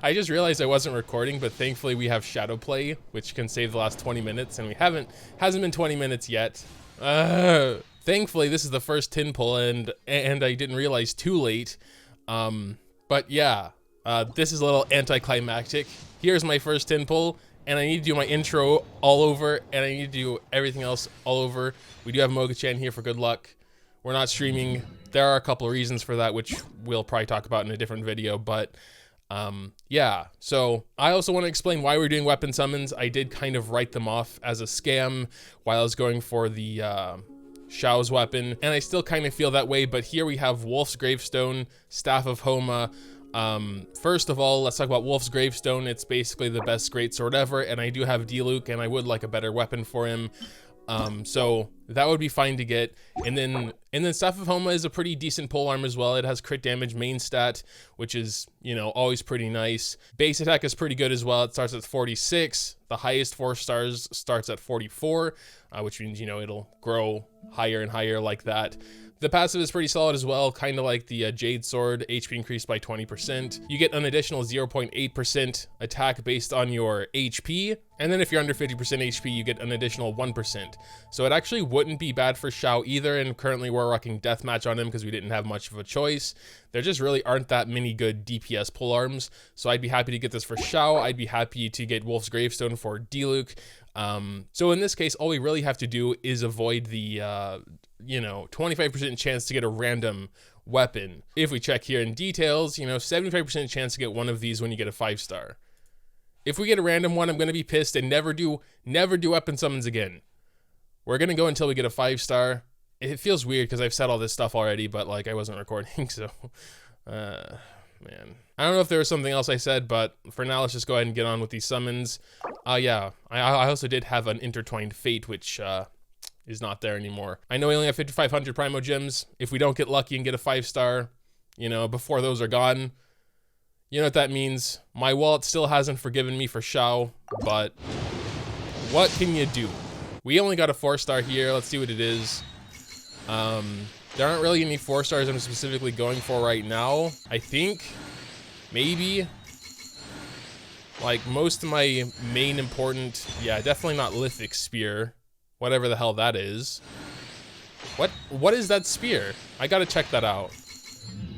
I just realized I wasn't recording, but thankfully we have shadow play, which can save the last 20 minutes, and hasn't been 20 minutes yet. Thankfully this is the first tin pull, and I didn't realize too late. But yeah, this is a little anticlimactic. Here's my first tin pull, and I need to do my intro all over, and I need to do everything else all over. We do have Moga-chan here for good luck. We're not streaming. There are a couple of reasons for that, which we'll probably talk about in a different video, but yeah. So I also want to explain why we're doing weapon summons. I did kind of write them off as a scam while I was going for the Xiao's weapon, and I still kind of feel that way, but here we have Wolf's Gravestone, Staff of Homa. First of all, let's talk about Wolf's Gravestone. It's basically the best greatsword ever, and I do have Diluc, and I would like a better weapon for him. So that would be fine to get. And then Staff of Homa is a pretty decent polearm as well. It has crit damage main stat, which is, you know, always pretty nice. Base attack is pretty good as well. It starts at 46. The highest 4 stars starts at 44, which means, you know, it'll grow higher and higher like that. The passive is pretty solid as well, kind of like the Jade Sword, HP increased by 20%. You get an additional 0.8% attack based on your HP, and then if you're under 50% HP, you get an additional 1%. So it actually wouldn't be bad for Xiao either, and currently we're rocking Deathmatch on him because we didn't have much of a choice. There just really aren't that many good DPS polearms, so I'd be happy to get this for Xiao. I'd be happy to get Wolf's Gravestone for Diluc. So in this case, all we really have to do is avoid the, you know, 25% chance to get a random weapon. If we check here in details, you know, 75% chance to get one of these when you get a 5-star. If we get a random one, I'm going to be pissed and never do weapon summons again. We're going to go until we get a 5-star. It feels weird because I've said all this stuff already, but like I wasn't recording, so, man. I don't know if there was something else I said, but for now, let's just go ahead and get on with these summons. Yeah, I also did have an Intertwined Fate, which, is not there anymore. I know we only have 5,500 Primo Gems. If we don't get lucky and get a 5-star, you know, before those are gone, you know what that means. My wallet still hasn't forgiven me for Xiao, but what can you do? We only got a 4-star here. Let's see what it is. There aren't really any 4-stars I'm specifically going for right now. I think maybe like most of my main important, yeah, definitely not Lithic Spear. Whatever the hell that is. What is that spear? I gotta check that out.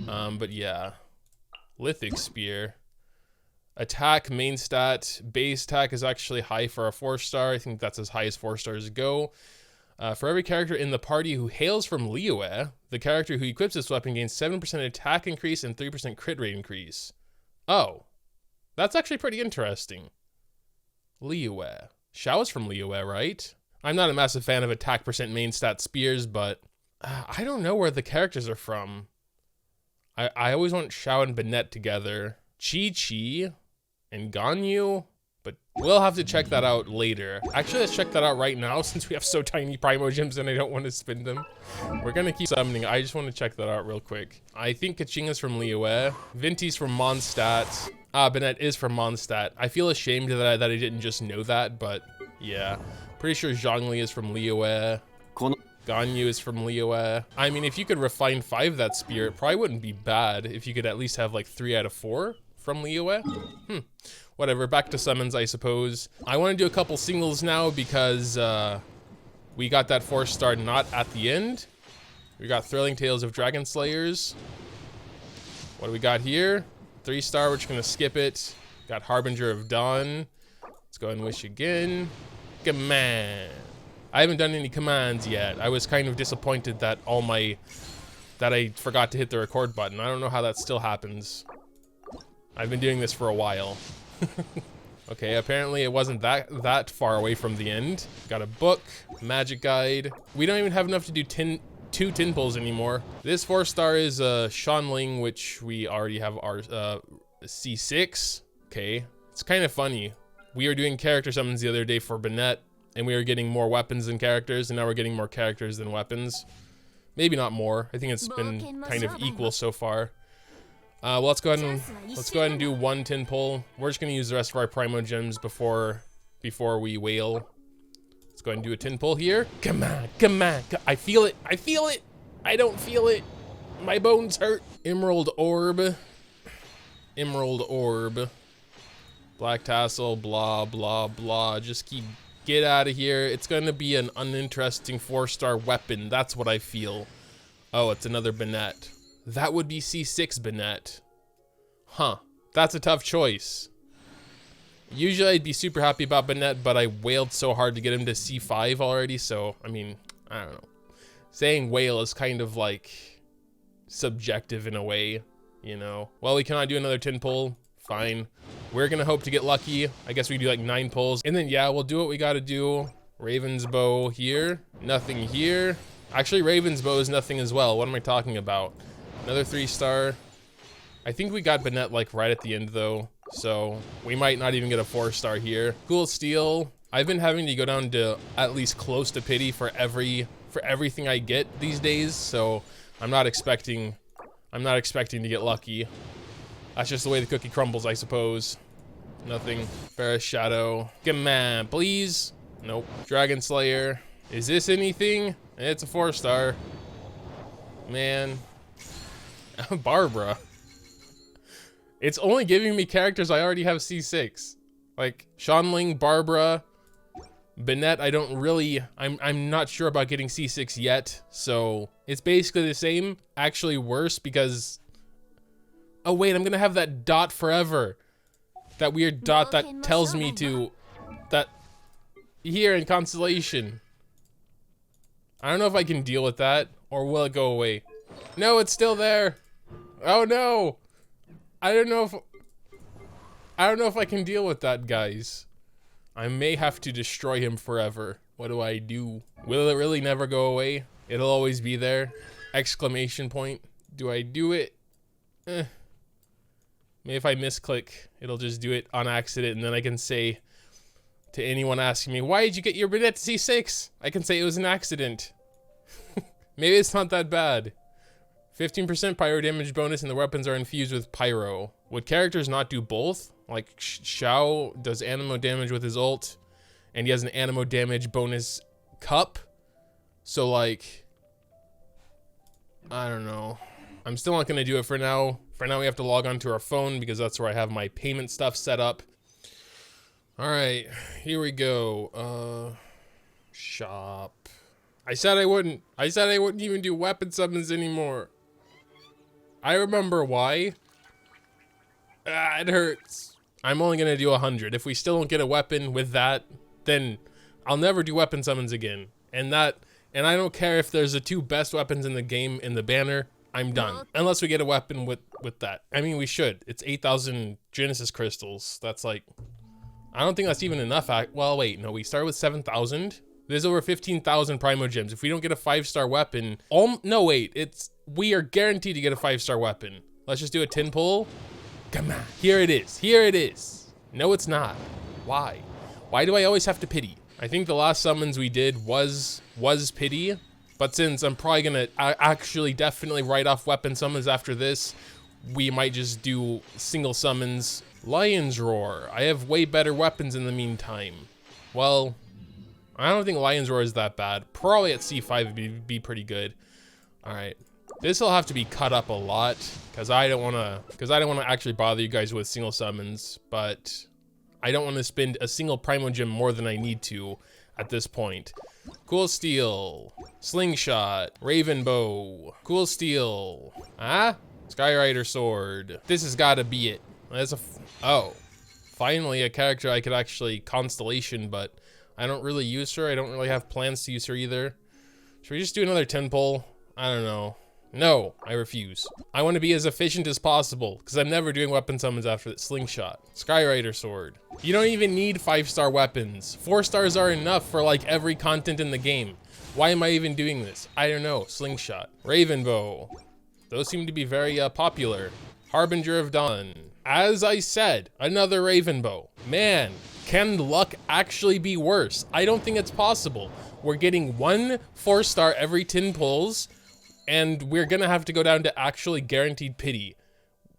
But yeah. Lithic Spear. Attack, main stat, base attack is actually high for a 4-star. I think that's as high as 4 stars go. For every character in the party who hails from Liyue, the character who equips this weapon gains 7% attack increase and 3% crit rate increase. Oh. That's actually pretty interesting. Liyue. Xiao is from Liyue, right? I'm not a massive fan of attack percent main stat spears, but I don't know where the characters are from. I always want Xiao and Bennett together. Chi-Chi and Ganyu, but we'll have to check that out later. Actually, let's check that out right now since we have so tiny Primo Gems and I don't want to spend them. We're gonna keep summoning. I just want to check that out real quick. I think Kachinga's from Liyue. Vinti's from Mondstadt. Bennett is from Mondstadt. I feel ashamed that I didn't just know that, but yeah. Pretty sure Zhongli is from Liyue. Ganyu is from Liyue. I mean, if you could refine 5 that spear, it probably wouldn't be bad if you could at least have like 3 out of 4 from Liyue. Whatever, back to summons, I suppose. I want to do a couple singles now because we got that 4-star not at the end. We got Thrilling Tales of Dragon Slayers. What do we got here? 3-star, we're just gonna skip it. Got Harbinger of Dawn. Let's go ahead and wish again. Command. I haven't done any commands yet. I was kind of disappointed that that I forgot to hit the record button. I don't know how that still happens. I've been doing this for a while. Okay, apparently it wasn't that far away from the end. Got a book, magic guide. We don't even have enough to do 2 tin pulls anymore. This 4-star is Shanling, which we already have our C6. Okay, it's kind of funny. We were doing character summons the other day for Bennett, and we were getting more weapons than characters, and now we're getting more characters than weapons. Maybe not more. I think it's been kind of equal so far. Well, let's go ahead and do 1 tin pull. We're just gonna use the rest of our Primo Gems before we wail. Let's go ahead and do a tin pull here. Come on, come on. I feel it. I feel it. I don't feel it. My bones hurt. Emerald Orb. Emerald Orb. Black Tassel, blah, blah, blah. Just get out of here. It's going to be an uninteresting 4-star weapon. That's what I feel. Oh, it's another Banette. That would be C6 Banette. Huh. That's a tough choice. Usually I'd be super happy about Banette, but I wailed so hard to get him to C5 already, so, I mean, I don't know. Saying wail is kind of like subjective in a way, you know? Well, we cannot do another 10 pull. Fine. We're gonna hope to get lucky. I guess we do like 9 pulls. And then, yeah, we'll do what we gotta do. Raven's Bow here. Nothing here. Actually, Raven's Bow is nothing as well. What am I talking about? Another 3-star. I think we got Banette like right at the end though. So we might not even get a 4-star here. Cool Steel. I've been having to go down to at least close to pity for everything I get these days. So I'm not expecting to get lucky. That's just the way the cookie crumbles, I suppose. Nothing. Ferris Shadow. Come on, please. Nope. Dragon Slayer. Is this anything? It's a 4-star. Man. Barbara. It's only giving me characters I already have C6. Like, Shanling, Barbara, Banette, I don't really, I'm not sure about getting C6 yet, so it's basically the same, actually worse because, oh wait, I'm gonna have that dot forever. That weird dot that tells me to, that, here in Constellation. I don't know if I can deal with that, or will it go away? No, it's still there. Oh no. I don't know if I can deal with that, guys. I may have to destroy him forever. What do I do? Will it really never go away? It'll always be there. Exclamation point. Do I do it? Maybe if I misclick, it'll just do it on accident, and then I can say to anyone asking me, why did you get your Banette to C6? I can say it was an accident. Maybe it's not that bad. 15% pyro damage bonus and the weapons are infused with pyro. Would characters not do both? Like Xiao does anemo damage with his ult and he has an anemo damage bonus cup. So like, I don't know. I'm still not gonna do it for now. For now we have to log on to our phone because that's where I have my payment stuff set up. All right, here we go. Shop. I said I wouldn't even do weapon summons anymore. I remember why. It hurts. I'm only gonna do 100. If we still don't get a weapon with that, then I'll never do weapon summons again. And I don't care if there's the 2 best weapons in the game in the banner, I'm done. Unless we get a weapon with that. I mean, we should. It's 8,000 Genesis crystals. That's like, I don't think that's even enough. Well, wait, no, we started with 7,000. There's over 15,000 Primo Gems. If we don't get a 5-star weapon, no wait, we are guaranteed to get a 5-star weapon. Let's just do a 10 pull. Come on, here it is, here it is. No, it's not. Why? Why do I always have to pity? I think the last summons we did was pity, but since I'm probably gonna actually definitely write off weapon summons after this, we might just do single summons. Lion's Roar. I have way better weapons in the meantime. Well, I don't think Lion's Roar is that bad. Probably at C5 would be pretty good. All right, this will have to be cut up a lot because I don't want to actually bother you guys with single summons, but I don't want to spend a single Primo Gem more than I need to at this point. Cool Steel, Slingshot, Raven Bow, Cool Steel, Skyrider Sword. This has got to be it. Oh, finally a character I could actually Constellation, but I don't really use her. I don't really have plans to use her either. Should we just do another 10 pull? I don't know. No, I refuse. I want to be as efficient as possible because I'm never doing weapon summons after that. Slingshot. Skyrider Sword. You don't even need 5-star weapons. 4 stars are enough for like every content in the game. Why am I even doing this? I don't know. Slingshot. Raven Bow. Those seem to be very popular. Harbinger of Dawn. As I said, another Raven Bow. Man, can luck actually be worse? I don't think it's possible. We're getting 1 4-star every 10 pulls, and we're gonna have to go down to actually guaranteed pity.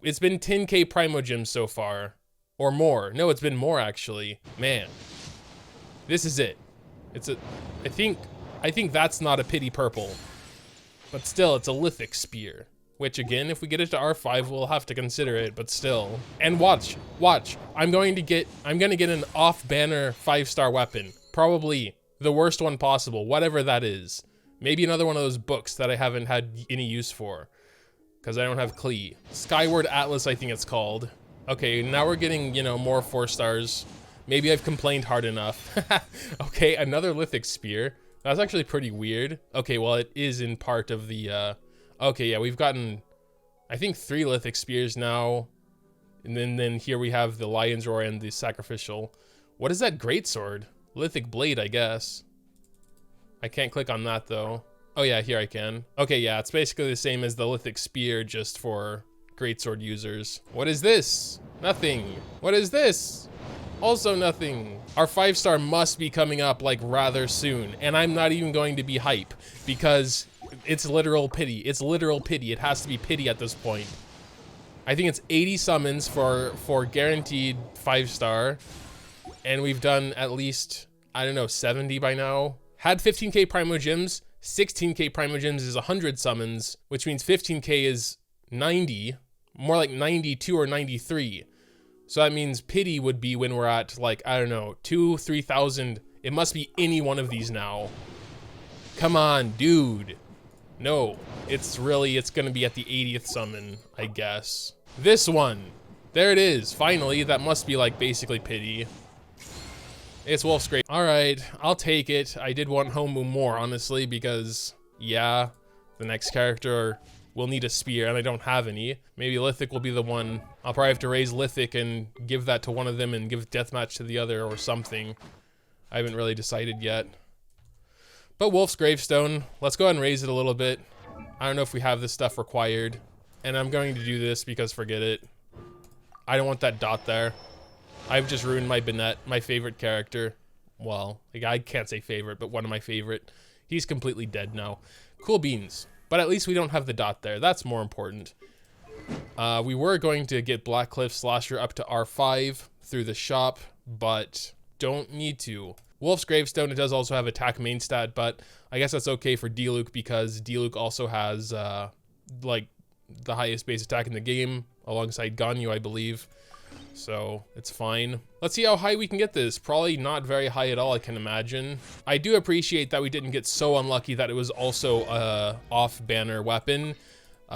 It's been 10k Primo Gems so far, or more. No, it's been more actually. Man, this is it. I think that's not a pity purple, but still, it's a lithic spear. which again, if we get it to R5, we'll have to consider it, but still. And watch, I'm gonna get an off-banner 5-star weapon. Probably the worst one possible, whatever that is. Maybe another one of those books that I haven't had any use for, because I don't have Klee. Skyward Atlas, I think it's called. Okay, now we're getting, you know, more 4 stars. Maybe I've complained hard enough. Okay, another Lithic Spear. That's actually pretty weird. Okay, well, it is in part of the, okay, yeah, we've gotten, I think, 3 Lithic Spears now. And then here we have the Lion's Roar and the Sacrificial. What is that Greatsword? Lithic Blade, I guess. I can't click on that, though. Oh, yeah, here I can. Okay, yeah, it's basically the same as the Lithic Spear, just for Greatsword users. What is this? Nothing. What is this? Also nothing. Our 5-star must be coming up, like, rather soon. And I'm not even going to be hype, because it's literal pity. It's literal pity. It has to be pity at this point. I think it's 80 summons for guaranteed 5-star. And we've done at least, I don't know, 70 by now. Had 15k Primo Gems. 16k Primo Gems is 100 summons, which means 15k is 90. More like 92 or 93. So that means pity would be when we're at, like, I don't know, 3,000. It must be any one of these now. Come on, dude. No, it's gonna be at the 80th summon, I guess. This one. There it is. Finally, that must be, like, basically pity. It's Wolf's Grave. All right, I'll take it. I did want Homa more, honestly, because, yeah, the next character will need a spear, and I don't have any. Maybe Lithic will be the one. I'll probably have to raise Lithic and give that to one of them and give Deathmatch to the other or something. I haven't really decided yet. But Wolf's Gravestone, let's go ahead and raise it a little bit. I don't know if we have this stuff required. And I'm going to do this because forget it. I don't want that dot there. I've just ruined my Bennett, my favorite character. Well, like, I can't say favorite, but one of my favorite. He's completely dead now. Cool beans. But at least we don't have the dot there. That's more important. We were going to get Blackcliff Slasher up to R5 through the shop, but don't need to. Wolf's Gravestone, it does also have attack main stat, but I guess that's okay for D-Luke because D-Luke also has, like, the highest base attack in the game, alongside Ganyu, I believe. So it's fine. Let's see how high we can get this. Probably not very high at all, I can imagine. I do appreciate that we didn't get so unlucky that it was also a off-banner weapon.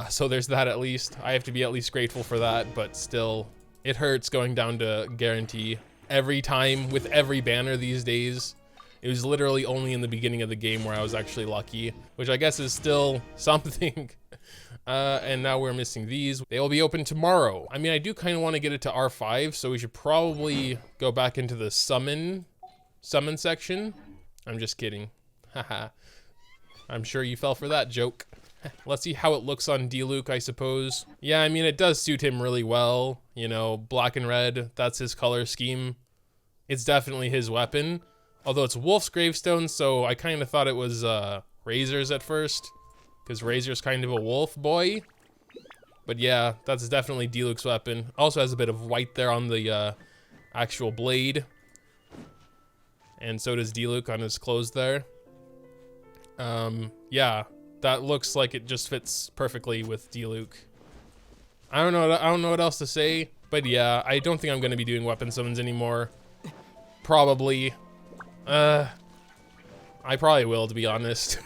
So there's that at least. I have to be at least grateful for that, but still, it hurts going down to guarantee every time with every banner these days. It was literally only in the beginning of the game where I was actually lucky, which I guess is still something. And now we're missing these. They will be open tomorrow. I mean, I do kind of want to get it to R5, so we should probably go back into the summon section. I'm just kidding. Haha. I'm sure you fell for that joke. Let's see how it looks on D-Luke, I suppose. Yeah, I mean, it does suit him really well. You know, black and red, that's his color scheme. It's definitely his weapon. Although it's Wolf's Gravestone, so I kind of thought it was Razor's at first. Because Razor's kind of a wolf boy. But yeah, that's definitely D-Luke's weapon. Also has a bit of white there on the actual blade. And so does D-Luke on his clothes there. Yeah, that looks like it just fits perfectly with D-Luke. I don't know what else to say. But yeah, I don't think I'm going to be doing weapon summons anymore. Probably. I probably will, to be honest.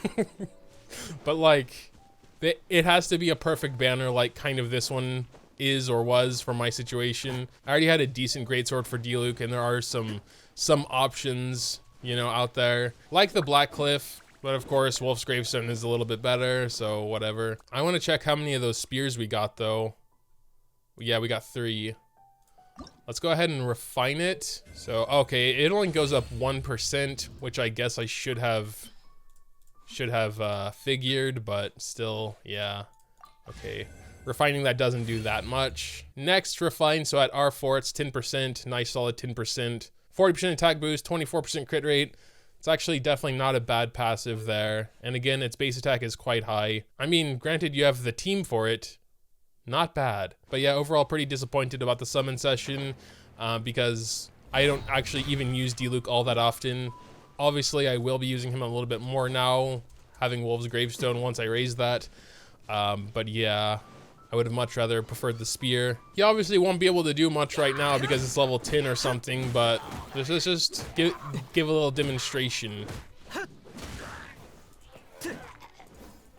But like, it has to be a perfect banner like kind of this one is or was for my situation. I already had a decent greatsword for D-Luke, and there are some options, you know, out there. Like the Blackcliff, but of course Wolf's Gravestone is a little bit better, so whatever. I want to check how many of those spears we got though. Yeah, we got 3. Let's go ahead and refine it. So, okay, it only goes up 1%, which I guess I should have figured, but still, yeah. Okay, refining that doesn't do that much. Next, refine, so at R4 it's 10%, nice solid 10%. 40% attack boost, 24% crit rate. It's actually definitely not a bad passive there. And again, its base attack is quite high. I mean, granted you have the team for it, not bad. But yeah, overall pretty disappointed about the summon session because I don't actually even use D-Luke all that often. Obviously, I will be using him a little bit more now, having Wolf's Gravestone once I raise that. But yeah, I would have much rather preferred the spear. He obviously won't be able to do much right now because it's level 10 or something, but let's just give a little demonstration.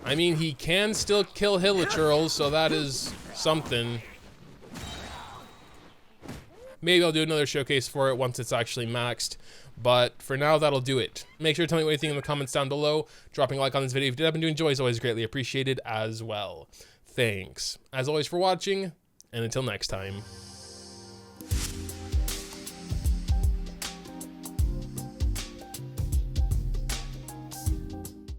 I mean, he can still kill Hilichurls, so that is something. Maybe I'll do another showcase for it once it's actually maxed, but for now, that'll do it. Make sure to tell me what you think in the comments down below. Dropping a like on this video if you did happen to enjoy is always greatly appreciated as well. Thanks, as always, for watching, and until next time.